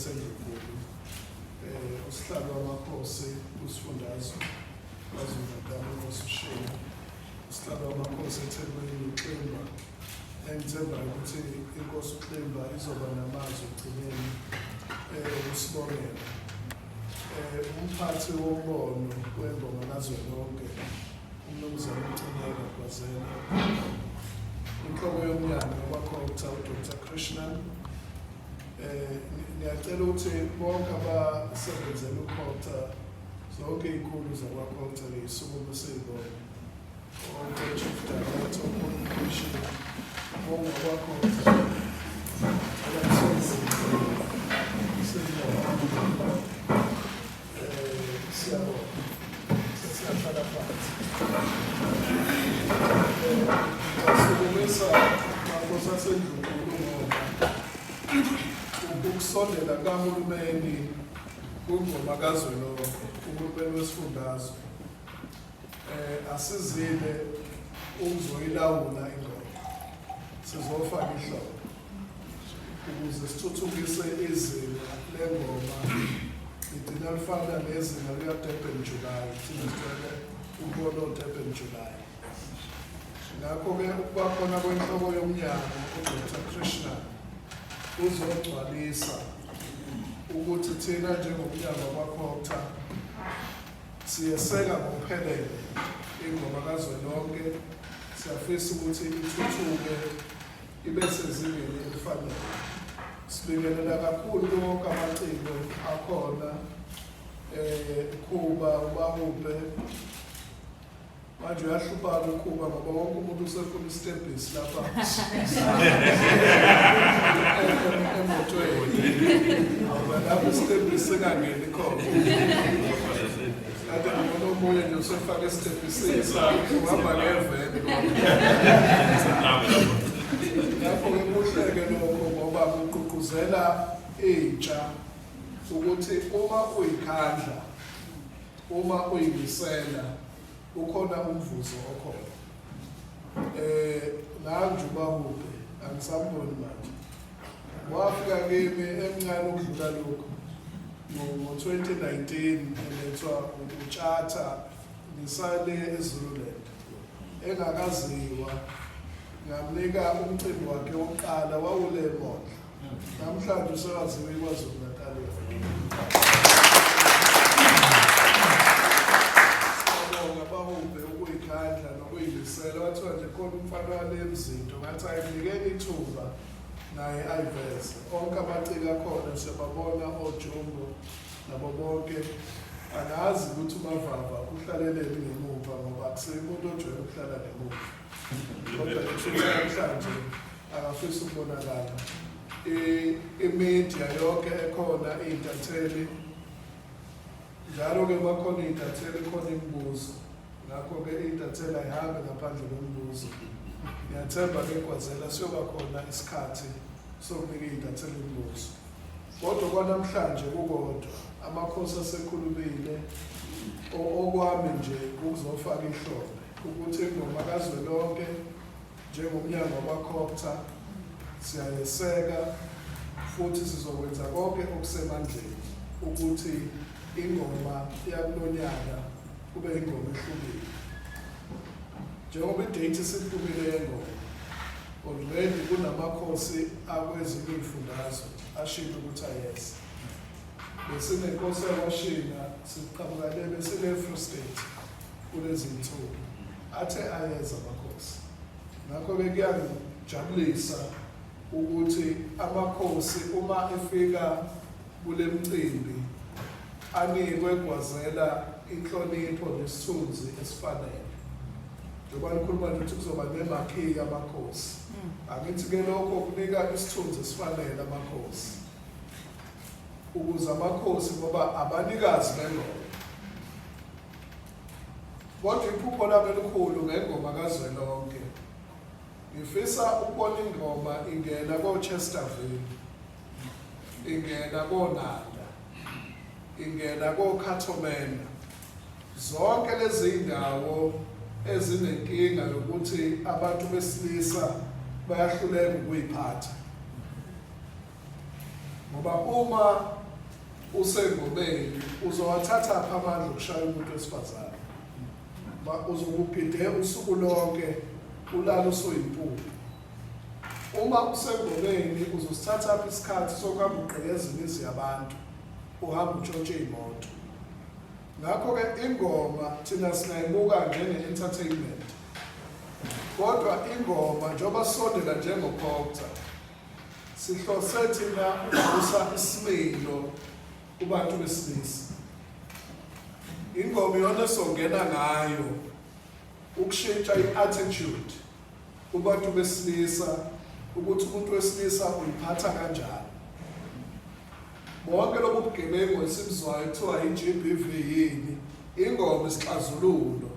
sendikulu usihlalo wamakhosi usifundazwe waZulu-Natal uSusheni usihlalo wamakhosi eThekwini uXimba engithemba ukuthi inkosi uXimba izoba namazwi ekugcineni usibongela umphathi wombono wengoma kazwelonke umnumzane uNcimeka Gwazela inhloko yomnyango wabakhokha uDr. Krishnan ngiyacela ukuthi bonke abasebenzela ukhokha zonke izikhulu zakwakhokha ley'suku besiyibona Chief Director of Communication bonke abakhokha siyahlala phansi sikhulumisa makhosi asendunkulu ngoba ukusondela kahulumeni kwingoma kazwelonke uhulumeni wesifundazwe asizile ukuzoyilawula ingoma sizofaka ihloko ukuze sithuthukise izinga lengoma igcina lifana nezinga lika-Durban July thina sicele ukubona o-Durban July ngakho-ke ukubakhona kwenhloko yomnyango uDr. Krishnan uzogcwalisa ukuthi thina njengomnyango wabakhokha siyeseka ngokuphelele ingoma kazwelonke siyafisa ukuthi ithuthuke ibe sezingeni elifanele sibingelela kakhulu wonke amaciko akhona Khuba uBahube manje uyahluphala uKhuba ngoba wonke umuntu usefuna isitebhisi lapha emotweni lapho isitebhisi singangeni khona kade ngibona omunye nje usefaka isitebhisini sakhe uhamba ngeveni lapho-ke kuhleke lokho ngoba kugqugquzela intsha ukuthi uma uyikhandla uma uyimisela ukhona umvuzo okhona nanje uBahube angisamboni manje wafika kimi emncane ukudlula lokho ngo-2019 elethwa uTshatha ngisale eZululand engakaziwa ngamnika umcimbi wakhe wokuqala wawuLemon namhlanje usewaziwa iKwaZulu-Natal Bahube ukuyikhandla nokuyimisela wathiwa nje khona umfana wale mzinto ngathi ayimnikeni ithuba naye ayiveze onke amaciko akhona siyababona oJumbo nabo bonke angazi ukuthi uMavava uhlaleleni ngemuva ngoba akusiyo umuntu ojwayele ukuhlala ngemuva kodwa namhlanje akafisa ukubonakala imedia yonke ekhona iy'ntatheli njalo-ke bakhona iy'ntatheli khona imibuzo ngakho-ke iy'ntatheli ayihambe ngaphandle kwemibuzo ngiyathemba-ke Gwazela siyoba khona isikhathi sokunika iy'ntatheli imibuzo kodwa kwanamhlanje kukodwa amakhosi asekhulumile okwami nje ukuzofaka ihlombe ukuthi ingoma kazwelonke njengomnyango wabakhokha siyayeseka futhi sizokwenza konke okusemandleni ukuthi ingoma yakulonyaka kube ingoma ehlukile njengoba idate isihlukile yengoma already kunamakhosi akwezinye iy'fundazwe ashilo ukuthi ayeza besinenkosi yakwashina siqhamukale besine-Free State kulezi nsuku athe ayeza amakhosi ngakho-ke kuyangijabulisa ukuthi amakhosi uma efika kule mcimbi anikwe Gwazela inhlonipho nesithunzi esifanele njengoba nikhuluma nje ukuthi kuzoba nemakhiyi amakhosi angithi-ke lokho kunika isithunzi esifanele amakhosi ukuze amakhosi ngoba abanikazi bengoma kodwa iphupho lami elikhulu ngengoma kazwelonke ngifisa ukubona ingoma ingena ko-Chesterville ingena koNanda ingena koKhathomena zonke lezi zindawo ezinenkinga yokuthi abantu besilisa bayahluleka ukuyiphatha ngoba uma usengomeni uzowathatha apha amandla okushaya umuntu wesifazane. Uzokugide usuku lonke ulala usoyimpuphu. Uma usengomeni uzosithatha apha isikhathi sokuhamba ugqekeza imizi yabantu, uhamba utshontshe iy'moto. Ngakho-ke ingoma thina singayibuka njenge-entertainment. Kodwa ingoma njengoba sisondela njengo-Proctor, sihlose thina ukuvusa isimilo kubantu besilisa. Ingoma iyona esongena ngayo ukushintsha i-attitude kubantu besilisa ukuthi umuntu wesilisa uyiphatha kanjani. Bonke lobu bugebengu esibuzwayo kuthiwa i-GBV yini, ingoma isixazululo.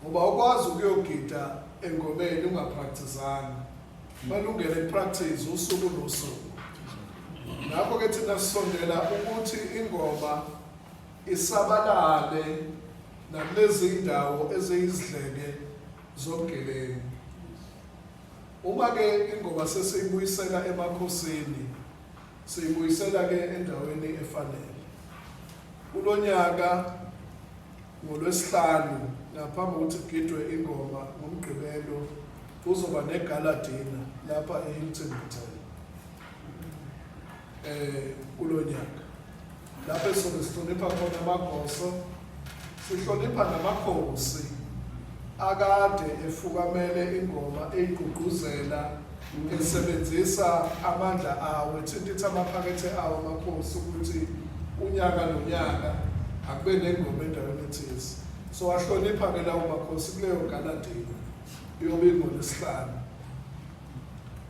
Ngoba ukwazi ukuyogida engomeni ungapracticanga. Kumele ungene ku-practice usuku nosuku. Ngakho-ke thina sisondela ukuthi ingoma isabalale nakulezi ndawo eziyizidleke zobugebengu. Uma-ke ingoma sesiyibuyisela emakhosini, siyibuyisela-ke endaweni efanele. Kulo nyaka ngoLwesihlanu ngaphambi kokuthi kugidwe ingoma ngoMgqibelo kuzoba negala dinner lapha eHilton Hotel. Kulo nyaka lapho sobe sihlonipha khona amagoso, sihlonipha namakhosi akade efukamele ingoma eyigqugquzela esebenzisa amandla awo, ethinta amaphakethe awo amakhosi ukuthi unyaka nonyaka akube nengoma endaweni ethize. So ahlonipha-ke lawo makhosi kuleyo gala dinner iyobe ngoLwesihlanu.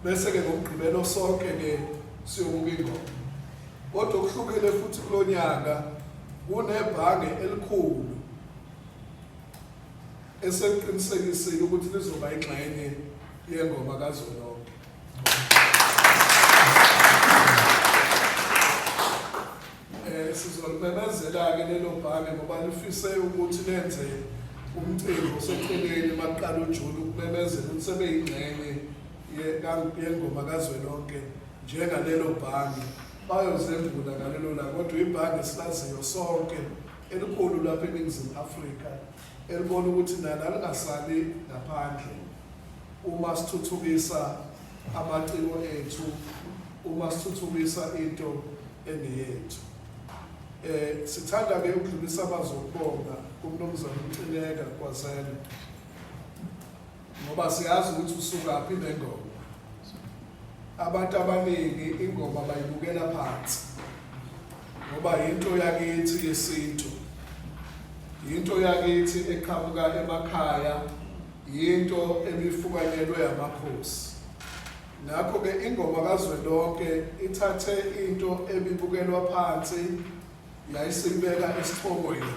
Bese-ke ngoMgqibelo sonke-ke siyobuka ingoma. Kodwa okuhlukile futhi kulo nyaka kunebhange elikhulu eseliqinisekisile ukuthi lizoba ingxenye yengoma kazwelonke. Sizolimemezela-ke lelo bhange ngoba lifise ukuthi lenze umcimbi oseceleni maqala uJuni ukumemezela ukuthi sebeyingxenye yengoma kazwelonke njengalelo bhange. Bayozembula ngalelo langa, kodwa ibhange silaziyo sonke elikhulu lapha eNingizimu Afrika elibona ukuthi nalo lingasali ngaphandle uma sithuthukisa amaciko ethu, uma sithuthukisa into engiyethu. Sithanda-ke ukudlulisa amazwi okubonga kuMnumzane uNcileka Nkwazela ngoba siyazi ukuthi usukaphi nengoma. Abantu abaningi ingoma bayibukela phansi ngoba yinto yakithi yesintu, yinto yakithi eqhamuka emakhaya, yinto ebifukanyelwe amakhosi. Ngakho-ke ingoma kazwelonke ithathe into ebibukelwa phansi yayisibeka esithongweni